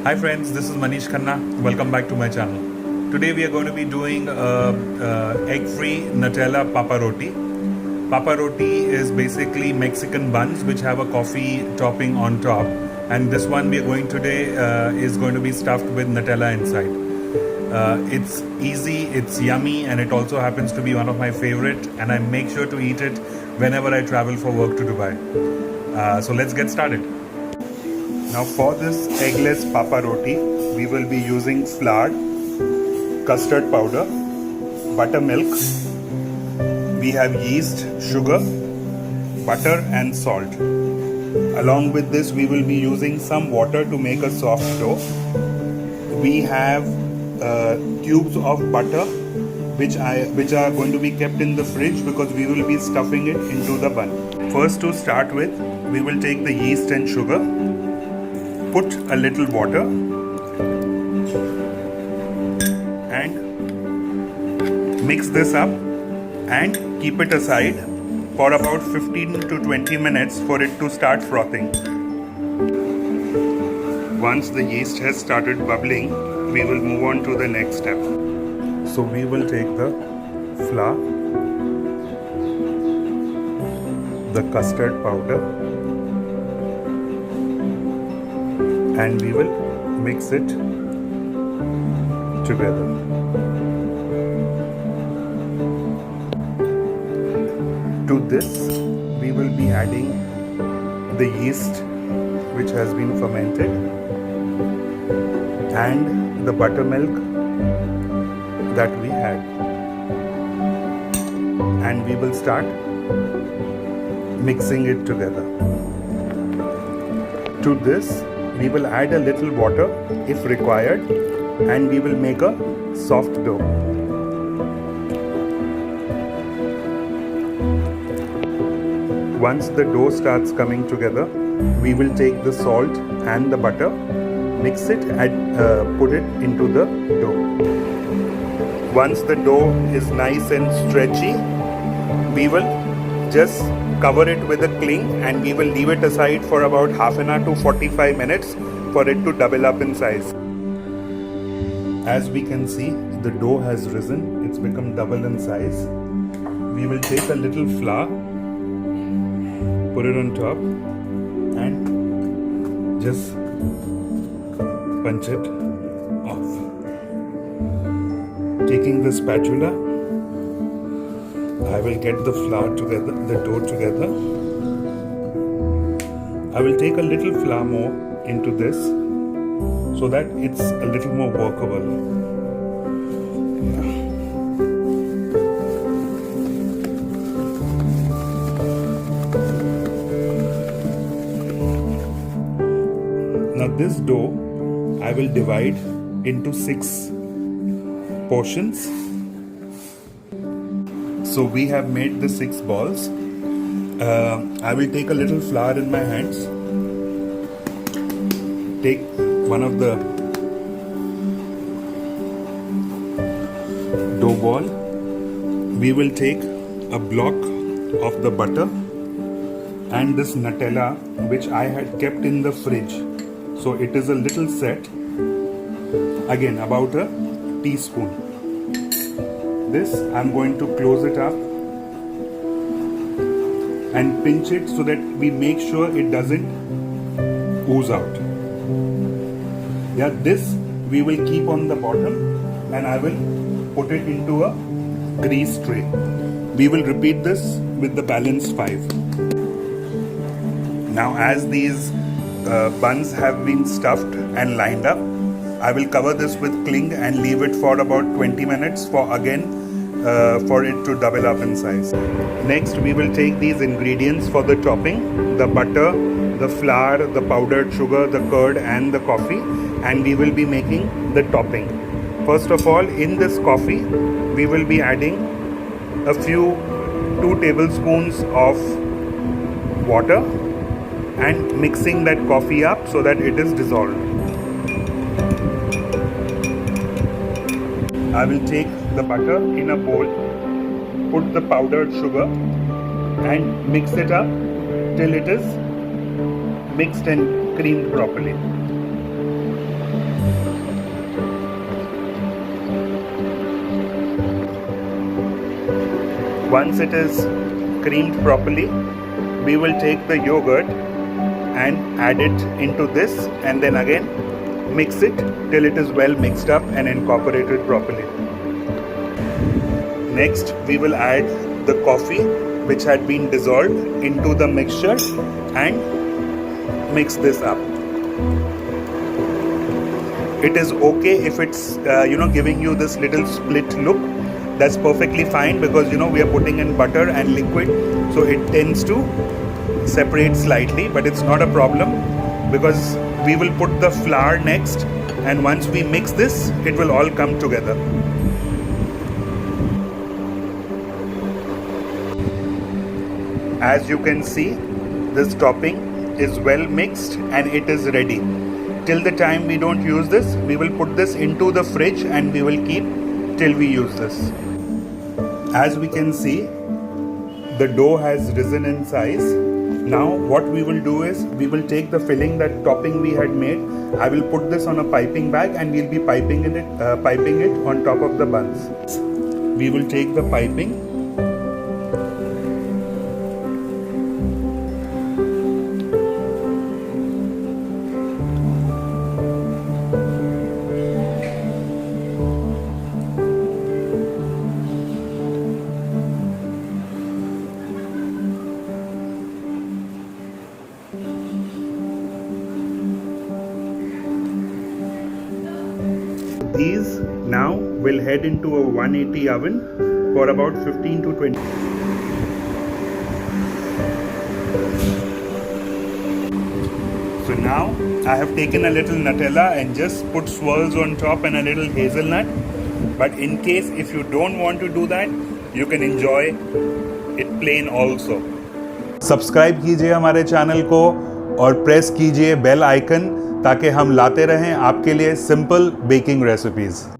Hi friends, this is Manish Khanna. Welcome back to my channel. Today we are going to be doing egg-free Nutella Papa Roti. Papa Roti is basically Mexican buns which have a coffee topping on top, and this one we are going today is going to be stuffed with Nutella inside. It's easy, it's yummy, and it also happens to be one of my favorite, and I make sure to eat it whenever I travel for work to Dubai. So let's get started. Now for this eggless Papa Roti, we will be using flour, custard powder, buttermilk, we have yeast, sugar, butter and salt. Along with this we will be using some water to make a soft dough. We have cubes of butter which are going to be kept in the fridge because we will be stuffing it into the bun. First, to start with, we will take the yeast and sugar, put a little water and mix this up and keep it aside for about 15 to 20 minutes for it to start frothing. Once the yeast has started bubbling, we will move on to the next step. So we will take the flour, the custard powder, and we will mix it together. To this, we will be adding the yeast which has been fermented and the buttermilk that we had, and we will start mixing it together. To this, we will add a little water if required, and we will make a soft dough. Once the dough starts coming together, we will take the salt and the butter, mix it and put it into the dough. Once the dough is nice and stretchy, we will just cover it with a cling and we will leave it aside for about half an hour to 45 minutes for it to double up in size. As we can see, the dough has risen, it's become double in size. We will take a little flour, put it on top and just punch it off. Taking the spatula, I will get the flour together, the dough together. I will take a little flour more into this so that it's a little more workable. Now this dough I will divide into 6 portions. So we have made the 6 balls. I will take a little flour in my hands. Take one of the dough ball. We will take a block of the butter and this Nutella which I had kept in the fridge. So it is a little set. Again, about a teaspoon. This I'm going to close it up and pinch it so that we make sure it doesn't ooze out. Yeah, this we will keep on the bottom and I will put it into a grease tray. We will repeat this with the balance 5. Now as these buns have been stuffed and lined up, I will cover this with cling and leave it for about 20 minutes for it to double up in size. Next, we will take these ingredients for the topping, the butter, the flour, the powdered sugar, the curd and the coffee, and we will be making the topping. First of all, in this coffee, we will be adding a few 2 tablespoons of water and mixing that coffee up so that it is dissolved. I will take the butter in a bowl, put the powdered sugar and mix it up till it is mixed and creamed properly. Once it is creamed properly, we will take the yogurt and add it into this, and then again mix it till it is well mixed up and incorporated properly. Next, we will add the coffee which had been dissolved into the mixture and mix this up. It is okay if it's giving you this little split look. That's perfectly fine, because we are putting in butter and liquid, so it tends to separate slightly, but it's not a problem because we will put the flour next, and once we mix this, it will all come together. As you can see, this topping is well mixed and it is ready. Till the time we don't use this, we will put this into the fridge and we will keep till we use this. As we can see, the dough has risen in size. Now what we will do is, we will take the filling, that topping we had made. I will put this on a piping bag and we'll be piping it on top of the buns. We will take the piping, these now will head into a 180 oven for about 15 to 20. So now I have taken a little Nutella and just put swirls on top and a little hazelnut. But in case if you don't want to do that, you can enjoy it plain also. Subscribe कीजिए हमारे channel को और press कीजिए bell icon, ताकि हम लाते रहें आपके लिए सिंपल बेकिंग रेसिपीज़।